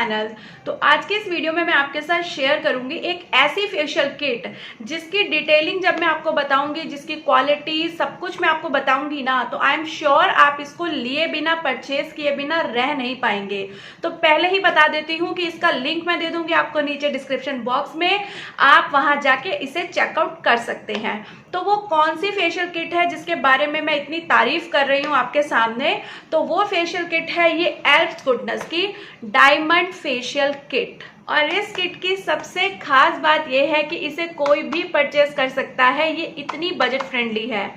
Channel. तो आज के इस वीडियो में मैं आपके साथ शेयर करूंगी एक ऐसी फेशियल किट जिसकी डिटेलिंग जब मैं आपको बताऊंगी, जिसकी क्वालिटी सब कुछ मैं आपको बताऊंगी ना, तो आई एम श्योर आप इसको लिए बिना, परचेज किए बिना रह नहीं पाएंगे। तो पहले ही बता देती हूँ कि इसका लिंक मैं दे दूंगी आपको नीचे डिस्क्रिप्शन बॉक्स में, आप वहां जाके इसे चेकआउट कर सकते हैं। तो वो कौन सी फेशियल किट है जिसके बारे में मैं इतनी तारीफ कर रही हूँ आपके सामने, तो वो फेशियल किट है ये एल्फ गुडनेस की डायमंड फेशियल किट। और इस किट की सबसे खास बात यह है कि इसे कोई भी परचेज कर सकता है, ये इतनी बजट फ्रेंडली है।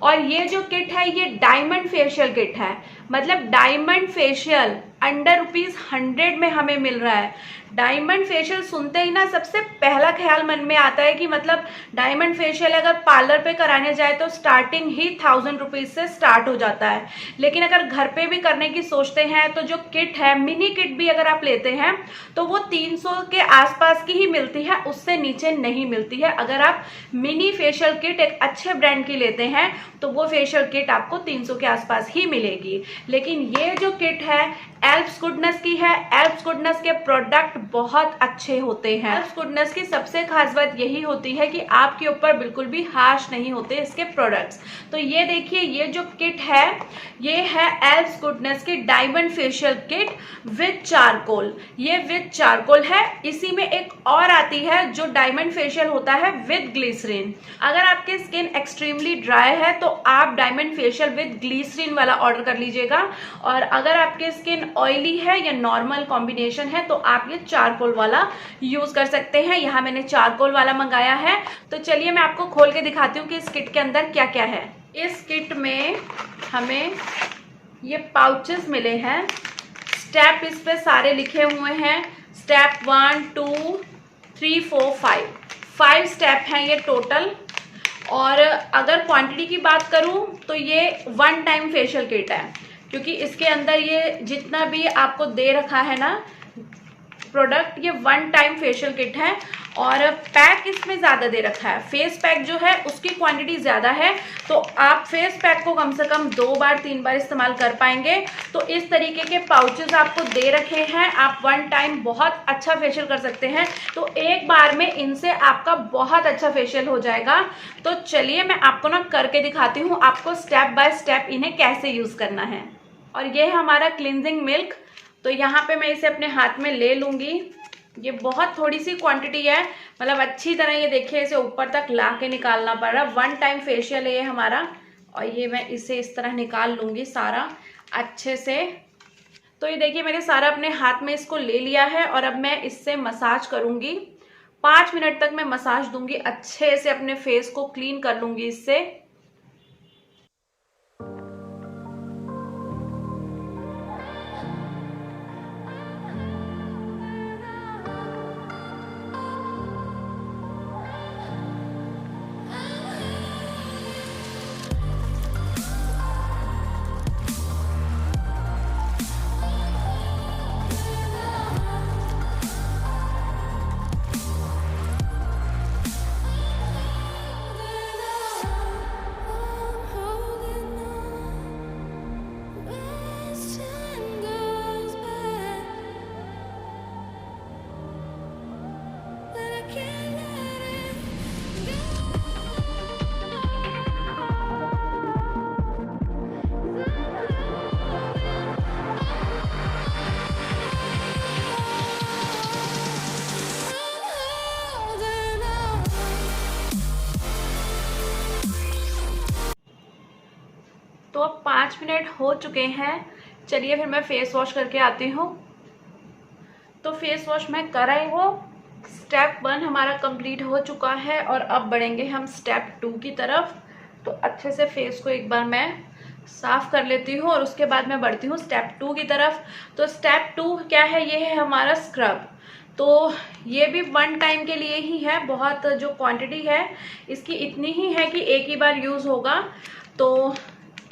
और ये जो किट है ये डायमंड फेशियल किट है, मतलब डायमंड फेशियल अंडर ₹100 में हमें मिल रहा है। डायमंड फेशियल सुनते ही ना सबसे पहला ख्याल मन में आता है कि मतलब डायमंड फेशियल अगर पार्लर पे कराने जाए तो स्टार्टिंग ही ₹1000 से स्टार्ट हो जाता है। लेकिन अगर घर पे भी करने की सोचते हैं तो जो किट है, मिनी किट भी अगर आप लेते हैं तो वो 300 के आसपास की ही मिलती है, उससे नीचे नहीं मिलती है। अगर आप मिनी फेशियल किट एक अच्छे ब्रांड की लेते हैं तो वो फेशियल किट आपको 300 के आसपास ही मिलेगी। लेकिन ये जो किट है एल्फ गुडनेस की है। एल्फ गुडनेस के प्रोडक्ट बहुत अच्छे होते हैं। एल्फ गुडनेस की सबसे खास बात यही होती है कि आपके ऊपर बिल्कुल भी हार्श नहीं होते इसके प्रोडक्ट्स। तो ये देखिए, ये जो किट है ये है एल्फ गुडनेस की diamond facial kit with charcoal. ये विद चारकोल है। इसी में एक और आती है जो डायमंड फेशियल होता है विद ग्लिसरीन। अगर आपकी स्किन एक्सट्रीमली ड्राई है तो आप डायमंड फेशियल विद ग्लिसरीन वाला ऑर्डर कर लीजिएगा, और अगर आपकी स्किन ऑयली है या नॉर्मल कॉम्बिनेशन है तो आप ये चारकोल वाला यूज कर सकते हैं। यहाँ मैंने चारकोल वाला मंगाया है। तो चलिए मैं आपको खोल के दिखाती हूँ कि इस किट के अंदर क्या क्या है। इस किट में हमें ये पाउचेस मिले हैं। स्टेप इस पे सारे लिखे हुए हैं। स्टेप 1 2 3 4 5 स्टेप हैं ये टोटल। और अगर क्वांटिटी की बात करूं तो ये 1 टाइम फेशियल किट है, क्योंकि इसके अंदर ये जितना भी आपको दे रखा है ना प्रोडक्ट, ये 1 टाइम फेशियल किट है। और पैक इसमें ज़्यादा दे रखा है। फेस पैक जो है उसकी क्वांटिटी ज़्यादा है, तो आप फेस पैक को कम से कम 2 बार 3 बार इस्तेमाल कर पाएंगे। तो इस तरीके के पाउचेस आपको दे रखे हैं। आप 1 टाइम बहुत अच्छा फेशियल कर सकते हैं। तो एक बार में इनसे आपका बहुत अच्छा फेशियल हो जाएगा। तो चलिए मैं आपको ना करके दिखाती हूँ आपको स्टेप बाय स्टेप इन्हें कैसे यूज़ करना है। और ये है हमारा क्लिनजिंग मिल्क। तो यहाँ पे मैं इसे अपने हाथ में ले लूँगी। ये बहुत थोड़ी सी क्वांटिटी है, मतलब अच्छी तरह ये देखिए इसे ऊपर तक ला के निकालना पड़ रहा है। 1 टाइम फेशियल है ये हमारा। और ये मैं इसे इस तरह निकाल लूँगी सारा अच्छे से। तो ये देखिए मैंने सारा अपने हाथ में इसको ले लिया है और अब मैं इससे मसाज करूँगी। 5 मिनट तक मैं मसाज दूंगी, अच्छे से अपने फेस को क्लीन कर लूँगी इससे। तो अब 5 मिनट हो चुके हैं। चलिए फिर मैं फेस वॉश करके आती हूँ। तो फेस वॉश मैं कर आई हूँ। स्टेप 1 हमारा कंप्लीट हो चुका है और अब बढ़ेंगे हम स्टेप 2 की तरफ। तो अच्छे से फेस को एक बार मैं साफ कर लेती हूँ और उसके बाद मैं बढ़ती हूँ स्टेप 2 की तरफ। तो स्टेप 2 क्या है? ये है हमारा स्क्रब। तो ये भी 1 टाइम के लिए ही है। बहुत जो क्वांटिटी है इसकी इतनी ही है कि एक ही बार यूज़ होगा। तो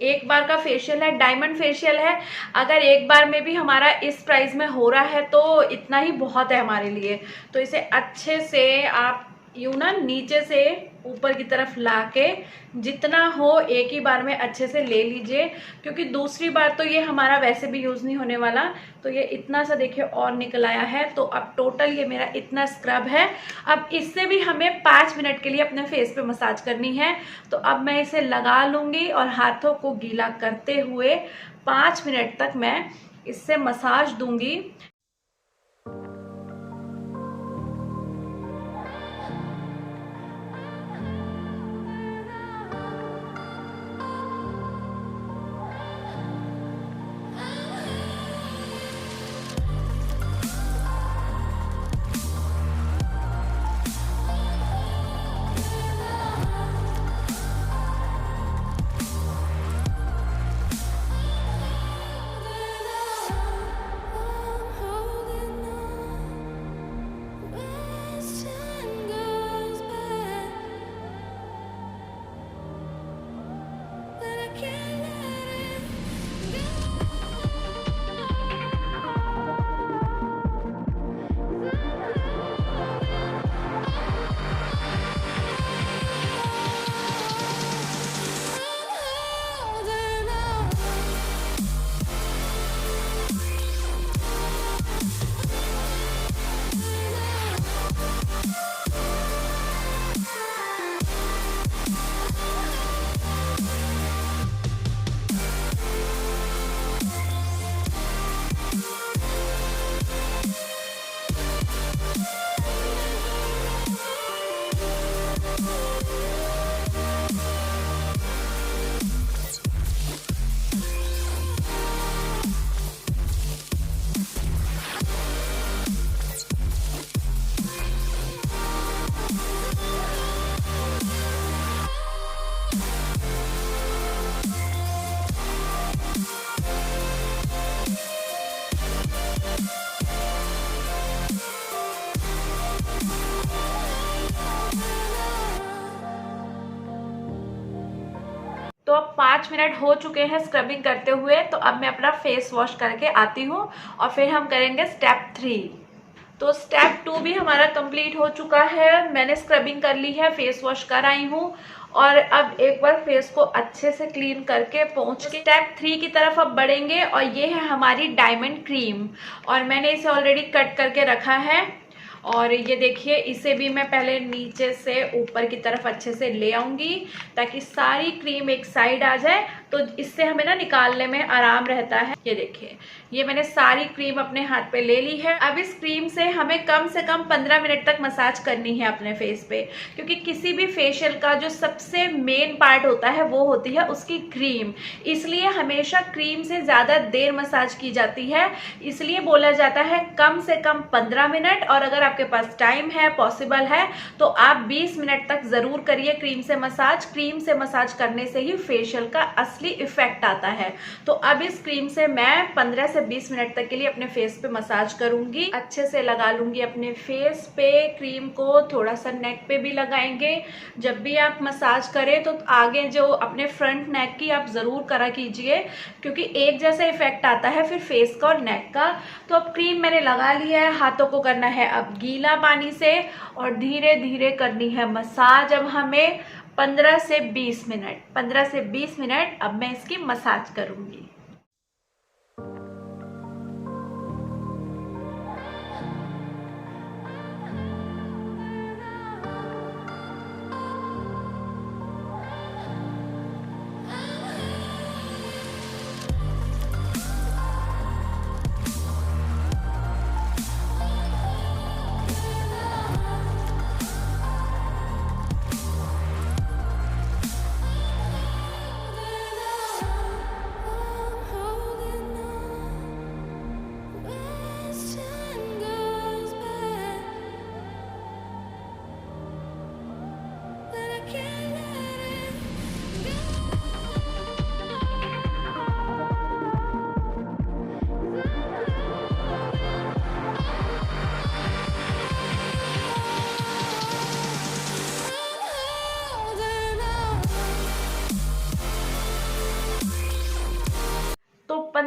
एक बार का फेशियल है, डायमंड फेशियल है। अगर एक बार में भी हमारा इस प्राइस में हो रहा है तो इतना ही बहुत है हमारे लिए। तो इसे अच्छे से आप यूं ना नीचे से ऊपर की तरफ लाके जितना हो एक ही बार में अच्छे से ले लीजिए, क्योंकि दूसरी बार तो ये हमारा वैसे भी यूज नहीं होने वाला। तो ये इतना सा देखिए और निकल आया है। तो अब टोटल ये मेरा इतना स्क्रब है। अब इससे भी हमें 5 मिनट के लिए अपने फेस पे मसाज करनी है। तो अब मैं इसे लगा लूंगी और हाथों को गीला करते हुए 5 मिनट तक मैं इससे मसाज दूंगी। तो अब 5 मिनट हो चुके हैं स्क्रबिंग करते हुए। तो अब मैं अपना फेस वॉश करके आती हूँ और फिर हम करेंगे स्टेप 3। तो स्टेप 2 भी हमारा कंप्लीट हो चुका है। मैंने स्क्रबिंग कर ली है, फेस वॉश कर आई हूँ और अब एक बार फेस को अच्छे से क्लीन करके पोंछ के स्टेप 3 की तरफ अब बढ़ेंगे। और ये है हमारी डायमंड क्रीम और मैंने इसे ऑलरेडी कट करके रखा है। और ये देखिए, इसे भी मैं पहले नीचे से ऊपर की तरफ अच्छे से ले आऊंगी ताकि सारी क्रीम एक साइड आ जाए। तो इससे हमें ना निकालने में आराम रहता है। ये देखिए, ये मैंने सारी क्रीम अपने हाथ पे ले ली है। अब इस क्रीम से हमें कम से कम 15 मिनट तक मसाज करनी है अपने फेस पे, क्योंकि किसी भी फेशियल का जो सबसे मेन पार्ट होता है वो होती है उसकी क्रीम। इसलिए हमेशा क्रीम से ज्यादा देर मसाज की जाती है, इसलिए बोला जाता है कम से कम 15 मिनट। और अगर आपके पास टाइम है, पॉसिबल है, तो आप 20 मिनट तक जरूर करिए क्रीम से मसाज। क्रीम से मसाज करने से ही फेशियल का असली इफेक्ट आता है। तो अब इस क्रीम से मैं 15 से 20 मिनट तक के लिए अपने फेस पे मसाज करूंगी। अच्छे से लगा लूंगी अपने फेस पे क्रीम को, थोड़ा सा नेक पे भी लगाएंगे। जब भी आप मसाज करें तो आगे जो अपने फ्रंट नेक की आप जरूर करा कीजिए, क्योंकि एक जैसा इफेक्ट आता है फिर फेस का और नेक का। तो अब क्रीम मैंने लगा ली है, हाथों को करना है अब गीला पानी से और धीरे धीरे करनी है मसाज। अब हमें 15 से 20 मिनट अब मैं इसकी मसाज करूंगी।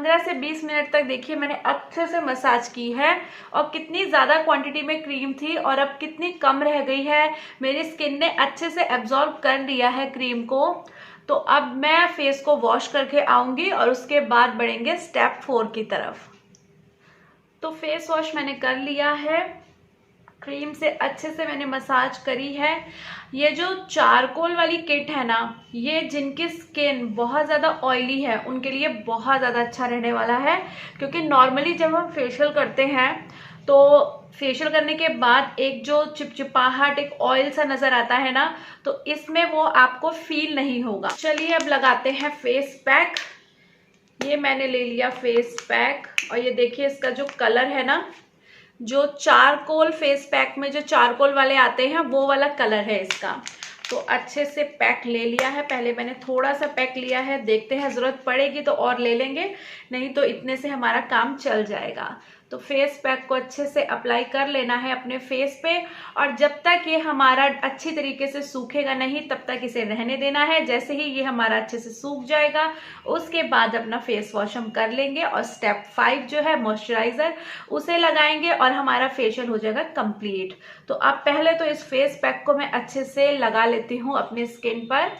15 से 20 मिनट तक देखिए मैंने अच्छे से मसाज की है। और कितनी ज़्यादा क्वांटिटी में क्रीम थी और अब कितनी कम रह गई है। मेरी स्किन ने अच्छे से एब्जॉर्ब कर लिया है क्रीम को। तो अब मैं फेस को वॉश करके आऊँगी और उसके बाद बढ़ेंगे स्टेप 4 की तरफ। तो फेस वॉश मैंने कर लिया है, क्रीम से अच्छे से मैंने मसाज करी है। ये जो चारकोल वाली किट है ना, ये जिनकी स्किन बहुत ज़्यादा ऑयली है उनके लिए बहुत ज़्यादा अच्छा रहने वाला है। क्योंकि नॉर्मली जब हम फेशियल करते हैं तो फेशियल करने के बाद एक जो चिपचिपाहट, एक ऑयल सा नज़र आता है ना, तो इसमें वो आपको फील नहीं होगा। चलिए अब लगाते हैं फेस पैक। ये मैंने ले लिया फेस पैक और ये देखिए इसका जो कलर है ना, जो चारकोल फेस पैक में जो चारकोल वाले आते हैं वो वाला कलर है इसका। तो अच्छे से पैक ले लिया है। पहले मैंने थोड़ा सा पैक लिया है, देखते हैं ज़रूरत पड़ेगी तो और ले लेंगे, नहीं तो इतने से हमारा काम चल जाएगा। तो फेस पैक को अच्छे से अप्लाई कर लेना है अपने फेस पे। और जब तक ये हमारा अच्छी तरीके से सूखेगा नहीं तब तक इसे रहने देना है। जैसे ही ये हमारा अच्छे से सूख जाएगा उसके बाद अपना फेस वॉश हम कर लेंगे और स्टेप 5 जो है मॉइस्चराइजर, उसे लगाएंगे और हमारा फेशियल हो जाएगा कंप्लीट। तो अब पहले तो इस फेस पैक को मैं अच्छे से लगा लेती हूँ अपनी स्किन पर।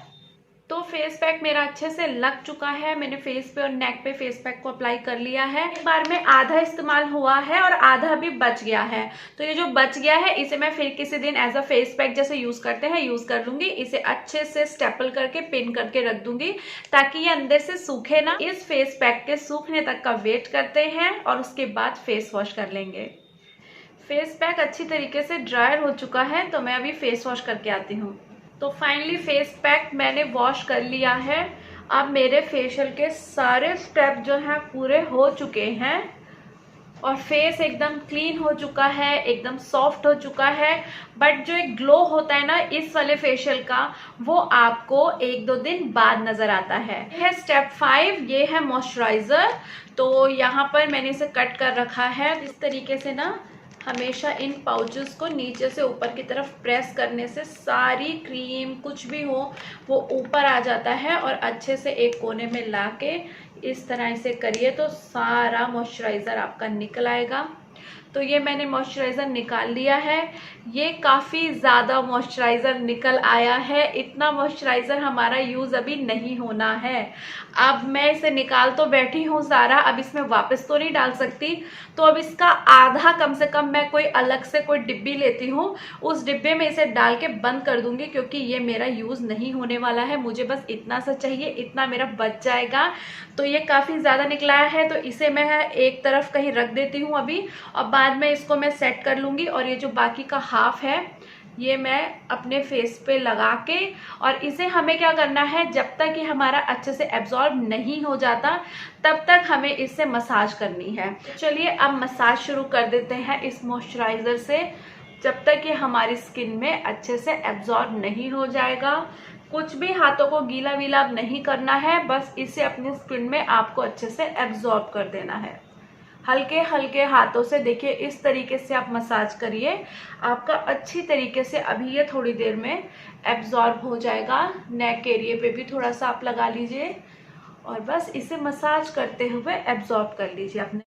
तो फेस पैक मेरा अच्छे से लग चुका है। मैंने फेस पे और नेक पे फेस पैक को अप्लाई कर लिया है। एक बार में आधा इस्तेमाल हुआ है और आधा भी बच गया है। तो ये जो बच गया है इसे मैं फिर किसी दिन एज अ फेस पैक जैसे यूज करते हैं यूज कर लूंगी। इसे अच्छे से स्टेपल करके पिन करके रख दूंगी ताकि ये अंदर से सूखे ना। इस फेस पैक के सूखने तक का वेट करते हैं और उसके बाद फेस वॉश कर लेंगे। फेस पैक अच्छी तरीके से ड्रायर हो चुका है तो मैं अभी फेस वॉश करके आती हूँ। तो फाइनली फेस पैक मैंने वॉश कर लिया है। अब मेरे फेशियल के सारे स्टेप जो हैं पूरे हो चुके हैं और फेस एकदम क्लीन हो चुका है, एकदम सॉफ्ट हो चुका है। बट जो एक ग्लो होता है ना इस वाले फेशियल का, वो आपको 1-2 दिन बाद नजर आता है। स्टेप 5 ये है मॉइस्चराइजर। तो यहाँ पर मैंने इसे कट कर रखा है। इस तरीके से ना हमेशा इन पाउचेस को नीचे से ऊपर की तरफ प्रेस करने से सारी क्रीम कुछ भी हो वो ऊपर आ जाता है। और अच्छे से एक कोने में लाके इस तरह से करिए तो सारा मॉइस्चराइज़र आपका निकल आएगा। तो ये मैंने मॉइस्चराइज़र निकाल लिया है। ये काफ़ी ज़्यादा मॉइस्चराइज़र निकल आया है। इतना मॉइस्चराइज़र हमारा यूज़ अभी नहीं होना है। अब मैं इसे निकाल तो बैठी हूँ सारा, अब इसमें वापस तो नहीं डाल सकती। तो अब इसका आधा कम से कम मैं कोई अलग से कोई डिब्बी लेती हूँ, उस डिब्बे में इसे डाल के बंद कर दूंगी क्योंकि ये मेरा यूज़ नहीं होने वाला है। मुझे बस इतना सा चाहिए, इतना मेरा बच जाएगा। तो ये काफ़ी ज़्यादा निकला है तो इसे मैं एक तरफ कहीं रख देती हूँ अभी, और बाद में इसको मैं सेट कर लूँगी। और ये जो बाकी का हाफ है ये मैं अपने फेस पे लगा के, और इसे हमें क्या करना है, जब तक ये हमारा अच्छे से एब्जॉर्ब नहीं हो जाता तब तक हमें इससे मसाज करनी है। चलिए अब मसाज शुरू कर देते हैं इस मॉइस्चराइज़र से, जब तक ये हमारी स्किन में अच्छे से एब्जॉर्ब नहीं हो जाएगा। कुछ भी हाथों को गीला वीला अब नहीं करना है, बस इसे अपनी स्किन में आपको अच्छे से एब्जॉर्ब कर देना है। हल्के हल्के हाथों से देखिए इस तरीके से आप मसाज करिए, आपका अच्छी तरीके से अभी ये थोड़ी देर में एब्जॉर्ब हो जाएगा। नेक एरिया पे भी थोड़ा सा आप लगा लीजिए और बस इसे मसाज करते हुए एब्जॉर्ब कर लीजिए अपने।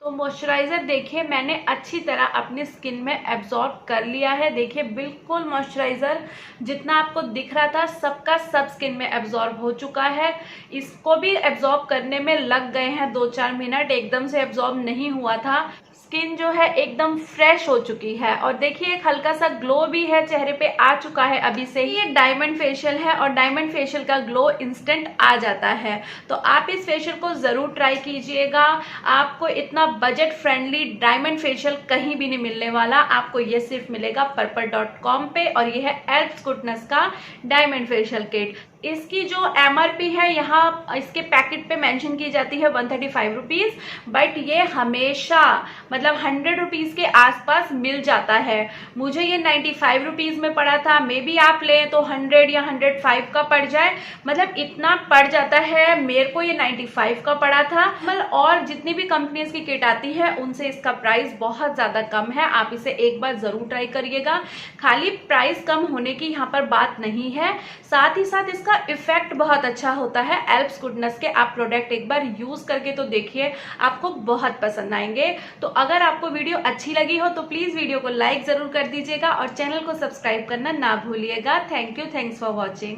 तो मॉइस्चराइज़र देखिए मैंने अच्छी तरह अपनी स्किन में एब्जॉर्ब कर लिया है। देखिए बिल्कुल मॉइस्चराइज़र जितना आपको दिख रहा था सबका सब स्किन में एब्जॉर्ब हो चुका है। इसको भी एब्जॉर्ब करने में लग गए हैं 2-4 मिनट, एकदम से एब्जॉर्ब नहीं हुआ था। स्किन जो है एकदम फ्रेश हो चुकी है और देखिए एक हल्का सा ग्लो भी है चेहरे पे आ चुका है अभी से ही। ये डायमंड फेशियल है और डायमंड फेशियल का ग्लो इंस्टेंट आ जाता है। तो आप इस फेशियल को जरूर ट्राई कीजिएगा। आपको इतना बजट फ्रेंडली डायमंड फेशियल कहीं भी नहीं मिलने वाला, आपको ये सिर्फ मिलेगा purplle.com पे, और ये है एल्प्स गुडनेस का डायमंड फेशियल किट। इसकी जो MRP है यहाँ इसके पैकेट पे मेंशन की जाती है 135 रुपीज, बट ये हमेशा मतलब 100 रुपीज के आसपास मिल जाता है। मुझे ये 95 रुपीज में पड़ा था, मे बी आप लें तो 100 या 105 का पड़ जाए, मतलब इतना पड़ जाता है। मेरे को ये 95 का पड़ा था। और जितनी भी कंपनीज की किट आती है उनसे इसका प्राइस बहुत ज्यादा कम है। आप इसे एक बार जरूर ट्राई करिएगा। खाली प्राइस कम होने की यहाँ पर बात नहीं है, साथ ही साथ इसका इफेक्ट बहुत अच्छा होता है। एल्प्स गुडनेस के आप प्रोडक्ट एक बार यूज करके तो देखिए, आपको बहुत पसंद आएंगे। तो अगर आपको वीडियो अच्छी लगी हो तो प्लीज वीडियो को लाइक जरूर कर दीजिएगा और चैनल को सब्सक्राइब करना ना भूलिएगा। Thank you, thanks for watching.